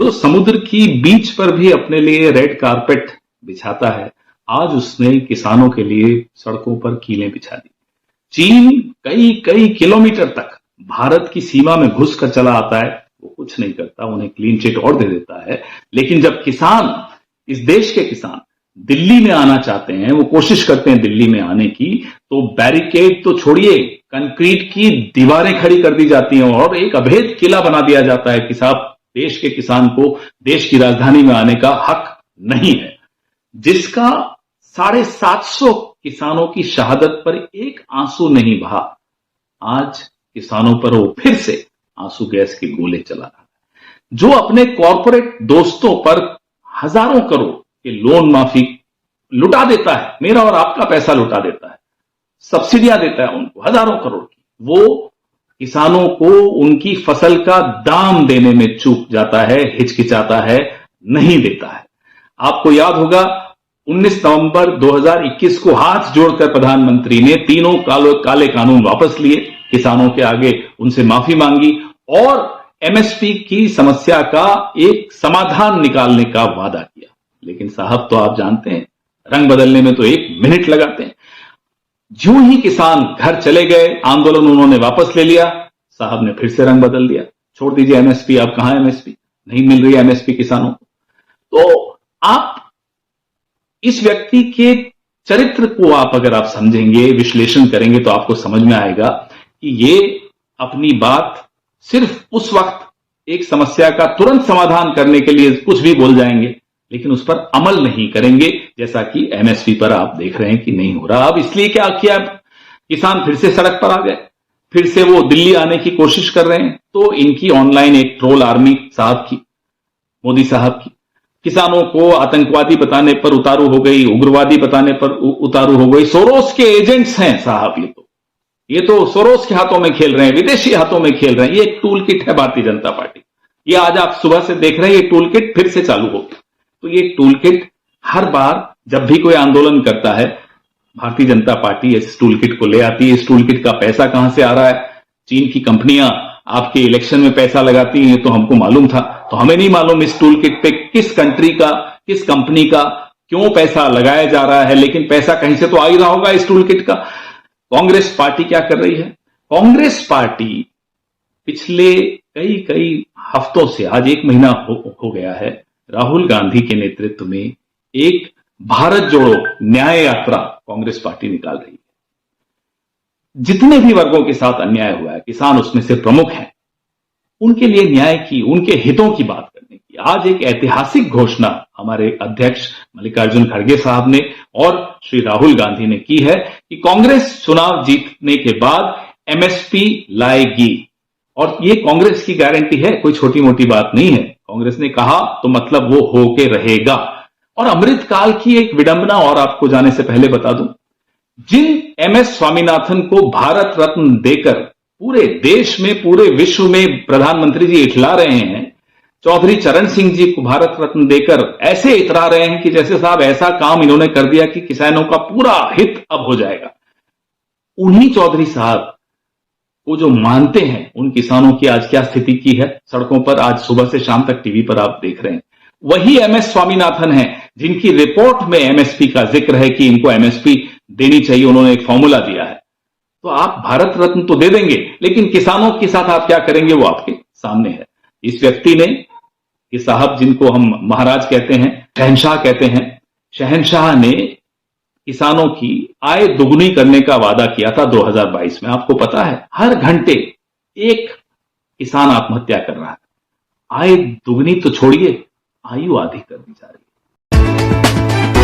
तो समुद्र की बीच पर भी अपने लिए रेड कारपेट बिछाता है। आज उसने किसानों के लिए सड़कों पर कीलें बिछा दी। चीन कई कई किलोमीटर तक भारत की सीमा में घुस कर चला आता है, वो कुछ नहीं करता, उन्हें क्लीन चिट और दे देता है। लेकिन जब किसान, इस देश के किसान दिल्ली में आना चाहते हैं, वो कोशिश करते हैं दिल्ली में आने की, तो बैरिकेड तो छोड़िए, कंक्रीट की दीवारें खड़ी कर दी जाती हैं और एक अभेद किला बना दिया जाता है कि साहब देश के किसान को देश की राजधानी में आने का हक नहीं है। जिसका 750 किसानों की शहादत पर एक आंसू नहीं बहा, आज किसानों पर वो फिर से आंसू गैस के गोले चला रहा है। जो अपने कॉरपोरेट दोस्तों पर हजारों करोड़ के लोन माफी लुटा देता है, मेरा और आपका पैसा लुटा देता है, सब्सिडियां देता है उनको हजारों करोड़ की, वो किसानों को उनकी फसल का दाम देने में चूक जाता है, हिचकिचाता है, नहीं देता है। आपको याद होगा 19 नवंबर 2021 को हाथ जोड़कर प्रधानमंत्री ने तीनों काले कानून वापस लिए, किसानों के आगे उनसे माफी मांगी और एमएसपी की समस्या का एक समाधान निकालने का वादा किया। लेकिन साहब तो आप जानते हैं, रंग बदलने में तो 1 मिनट लगाते हैं। ज्यों ही किसान घर चले गए, आंदोलन उन्होंने वापस ले लिया, साहब ने फिर से रंग बदल दिया। छोड़ दीजिए एमएसपी, अब कहां एमएसपी, नहीं मिल रही है एमएसपी किसानों को। तो आप इस व्यक्ति के चरित्र को आप अगर आप समझेंगे, विश्लेषण करेंगे, तो आपको समझ में आएगा कि ये अपनी बात सिर्फ उस वक्त एक समस्या का तुरंत समाधान करने के लिए कुछ भी बोल जाएंगे, लेकिन उस पर अमल नहीं करेंगे, जैसा कि एमएसपी पर आप देख रहे हैं कि नहीं हो रहा। अब इसलिए क्या किया, किसान फिर से सड़क पर आ गए, फिर से वो दिल्ली आने की कोशिश कर रहे हैं। तो इनकी ऑनलाइन एक ट्रोल आर्मी साहब की, मोदी साहब की, किसानों को आतंकवादी बताने पर उतारू हो गई, उग्रवादी बताने पर उतारू हो गई। सोरोस के एजेंट्स हैं साहब, ये तो सोरोस के हाथों में खेल रहे हैं, विदेशी हाथों में खेल रहे हैं। ये एक टूल किट है भारतीय जनता पार्टी। ये आज आप सुबह से देख रहे हैं, ये टूल किट फिर से चालू हो गया। तो ये टूल किट हर बार जब भी कोई आंदोलन करता है, भारतीय जनता पार्टी इस टूल किट को ले आती है। इस टूल किट का पैसा कहां से आ रहा है? चीन की कंपनियां आपके इलेक्शन में पैसा लगाती हैं, तो हमको मालूम था, तो हमें नहीं मालूम इस टूल किट पे किस कंट्री का, किस कंपनी का क्यों पैसा लगाया जा रहा है। लेकिन पैसा कहीं से तो आ ही रहा होगा इस टूल किट का। कांग्रेस पार्टी क्या कर रही है? कांग्रेस पार्टी पिछले कई हफ्तों से, आज 1 महीना हो गया है, राहुल गांधी के नेतृत्व में एक भारत जोड़ो न्याय यात्रा कांग्रेस पार्टी निकाल रही है। जितने भी वर्गों के साथ अन्याय हुआ है, किसान उसमें से प्रमुख हैं, उनके लिए न्याय की, उनके हितों की बात करने की आज एक ऐतिहासिक घोषणा हमारे अध्यक्ष मल्लिकार्जुन खड़गे साहब ने और श्री राहुल गांधी ने की है कि कांग्रेस चुनाव जीतने के बाद एमएसपी लाएगी। और ये कांग्रेस की गारंटी है, कोई छोटी मोटी बात नहीं है। कांग्रेस ने कहा तो मतलब वो होके रहेगा। और अमृतकाल की एक विडंबना और आपको जाने से पहले बता दूं, जिन एमएस स्वामीनाथन को भारत रत्न देकर पूरे देश में, पूरे विश्व में प्रधानमंत्री जी इठला रहे हैं, चौधरी चरण सिंह जी को भारत रत्न देकर ऐसे इतरा रहे हैं कि जैसे साहब ऐसा काम इन्होंने कर दिया कि किसानों का पूरा हित अब हो जाएगा। उन्हीं चौधरी साहब वो जो मानते हैं, उन किसानों की आज क्या स्थिति की है सड़कों पर, आज सुबह से शाम तक टीवी पर आप देख रहे हैं। वही एमएस स्वामीनाथन है जिनकी रिपोर्ट में एमएसपी का जिक्र है कि इनको एमएसपी देनी चाहिए, उन्होंने एक फॉर्मूला दिया है। तो आप भारत रत्न तो दे देंगे, लेकिन किसानों के साथ आप क्या करेंगे वो आपके सामने है। इस व्यक्ति ने, ये साहब जिनको हम महाराज कहते हैं, शहंशाह कहते हैं, शहंशाह ने किसानों की आय दुगुनी करने का वादा किया था 2022 में। आपको पता है हर घंटे एक किसान आत्महत्या कर रहा है। आय दुगनी तो छोड़िए, आयु आधी कर दी जा रही है।